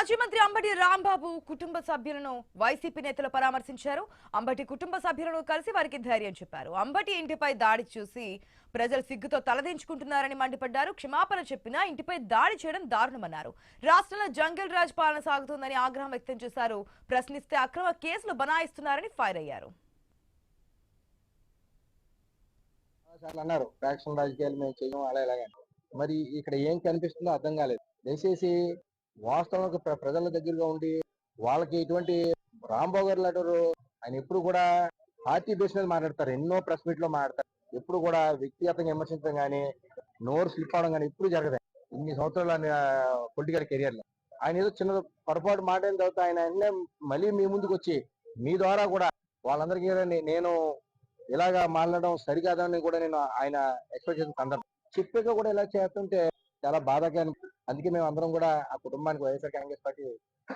మాజీ మంత్రి అంబటి రాంబాబు కుటుంబ సభ్యులను వైసీపీ నేతలు పరామర్శించారు. అంబటి కుటుంబ సభ్యులను కలిసి వారికి ధైర్యం చెప్పారు. అంబటి ఇంటిపై దాడి చూసి ప్రజలు సిగ్గుతో తలదించుకుంటున్నారని మండిపడ్డారు. క్షమాపణ చెప్పినా ఇంటిపై దాడి చేయడం దారుణమన్నారు. రాష్ట్రంలో జంగిల్ రాజ్ పాలన సాగుతోందని ఆగ్రహం వ్యక్తం చేశారు. ప్రశ్నిస్తే అక్రమ కేసులు బనాయిస్తున్నారని ఫైర్ అయ్యారు. అన్నారు ఫ్యాక్షన్ రాజకీయాలు మేము చేయడం అలాగే మరి ఇక్కడ ఏం కనిపిస్తుందో అర్థం కాలేదు. దయచేసి వాస్తవానికి ప్రజల దగ్గరగా ఉండి వాళ్ళకి ఇటువంటి రాంబాబు గారు లాంటి ఆయన ఎప్పుడు కూడా పార్టీ బేస్ మీద మాట్లాడతారు. ఎన్నో ప్రెస్ మీట్ లో మాట్లాడతారు. ఎప్పుడు కూడా వ్యక్తిగతంగా విమర్శించడం కానీ నోరు స్లిప్ అవడం కానీ ఎప్పుడు జరగదు. ఇన్ని సంవత్సరాల పొలిటికల్ కెరియర్ లో ఆయన ఏదో చిన్న పొరపాటు మాట్లాడిన తర్వాత ఆయన మళ్ళీ మీ ముందుకు వచ్చి మీ ద్వారా కూడా వాళ్ళందరికీ నేను ఇలాగా మాట్లాడడం సరికాదని కూడా నేను ఆయన ఎక్స్పెక్ట్ చేసిన సందర్భం చెప్పాక కూడా ఇలా చేస్తుంటే చాలా బాధాకరం. అందుకే మేము అందరం కూడా ఆ కుటుంబానికి వైఎస్ఆర్ కాంగ్రెస్ పార్టీ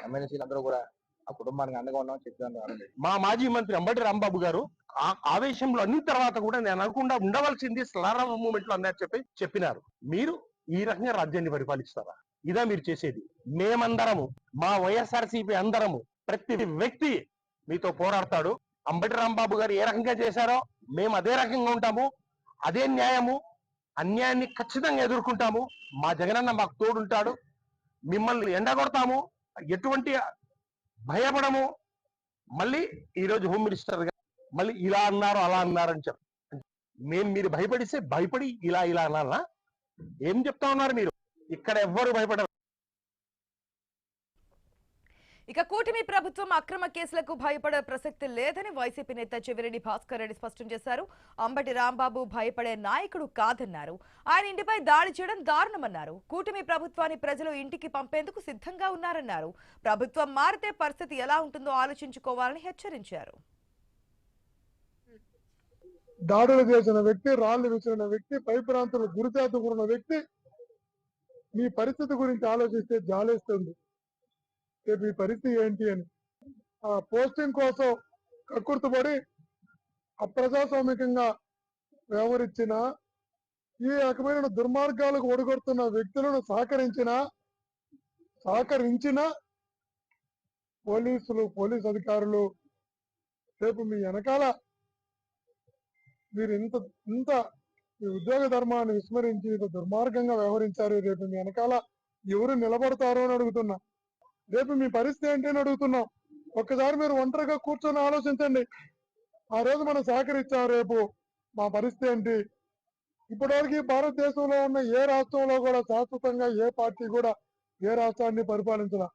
ఎమ్మెల్యేసీలు అందరూ కూడా ఆ కుటుంబానికి అండగా ఉన్నామని చెప్పాను. మా మాజీ మంత్రి అంబటి రాంబాబు గారు ఆవేశంలో అన్ని తర్వాత కూడా నేను అనకుండా ఉండవలసింది స్లారామ మూమెంట్ లో అన్నారు చెప్పినారు. మీరు ఈ రకంగా రాజ్యాన్ని పరిపాలిస్తారా? ఇదా మీరు చేసేది? మేమందరము మా వైఎస్ఆర్సీపీ అందరము ప్రతి వ్యక్తి మీతో పోరాడతాడు. అంబటి రాంబాబు గారు ఏ రకంగా చేశారో మేము అదే రకంగా ఉంటాము. అదే న్యాయము, అన్యాయాన్ని ఖచ్చితంగా ఎదుర్కొంటాము. మా జగనన్న మాకు తోడుంటాడు. మిమ్మల్ని ఎండగొడతాము, ఎటువంటి భయపడము. మళ్ళీ ఈరోజు హోమ్ మినిస్టర్ గా మళ్ళీ ఇలా అన్నారు అలా అన్నారు అని మీరు భయపడిస్తే భయపడి ఇలా అనాలనా? ఏం చెప్తా ఉన్నారు మీరు? ఇక్కడ ఎవ్వరు భయపడరు. ఇక కూటమి ప్రభుత్వం అక్రమ కేసులకు భయపడే ప్రసక్తి లేదని వైసీపీ నేత చెవిరెడ్డి భాస్కర్ రెడ్డి స్పష్టం చేశారు. అంబటి రాంబాబు భయపడే నాయకుడు కాదన్నారు. ఆయన ఇంటిపై దాడి చేయడం దారుణమన్నారు. కూటమి ప్రభుత్వాన్ని ప్రజలు ఇంటికి పంపేందుకు సిద్ధంగా ఉన్నారన్నారు. ప్రభుత్వం మారితే పరిస్థితి ఎలా ఉంటుందో ఆలోచించుకోవాలని హెచ్చరించారు. దాడులు చేసిన వ్యక్తి, రాళ్లు విసిరిన వ్యక్తి, పై ప్రాంతంలో గురిచేతుకున్న వ్యక్తి మీ పరిస్థితి గురించి ఆలోచిస్తే జాలేస్తుంది. రేపు ఈ పరిస్థితి ఏంటి అని ఆ పోస్టింగ్ కోసం కక్కుర్తుపడి అప్రజాస్వామికంగా వ్యవహరించిన ఈ రకమైన దుర్మార్గాలకు ఒడిగొడుతున్న వ్యక్తులను సహకరించిన పోలీసు అధికారులు రేపు మీ వెనకాల మీరు ఇంత మీ ఉద్యోగ ధర్మాన్ని విస్మరించి ఇంత దుర్మార్గంగా వ్యవహరించారు. రేపు మీ వెనకాల ఎవరు నిలబడతారో అని అడుగుతున్నా. రేపు మీ పరిస్థితి ఏంటి అని అడుగుతున్నాం. ఒక్కసారి మీరు ఒంటరిగా కూర్చొని ఆలోచించండి. ఆ రోజు మనం సహకరించాం, రేపు మా పరిస్థితి ఏంటి? ఇప్పటివరకు భారతదేశంలో ఉన్న ఏ రాష్ట్రంలో కూడా శాశ్వతంగా ఏ పార్టీ కూడా ఏ రాష్ట్రాన్ని పరిపాలించాల.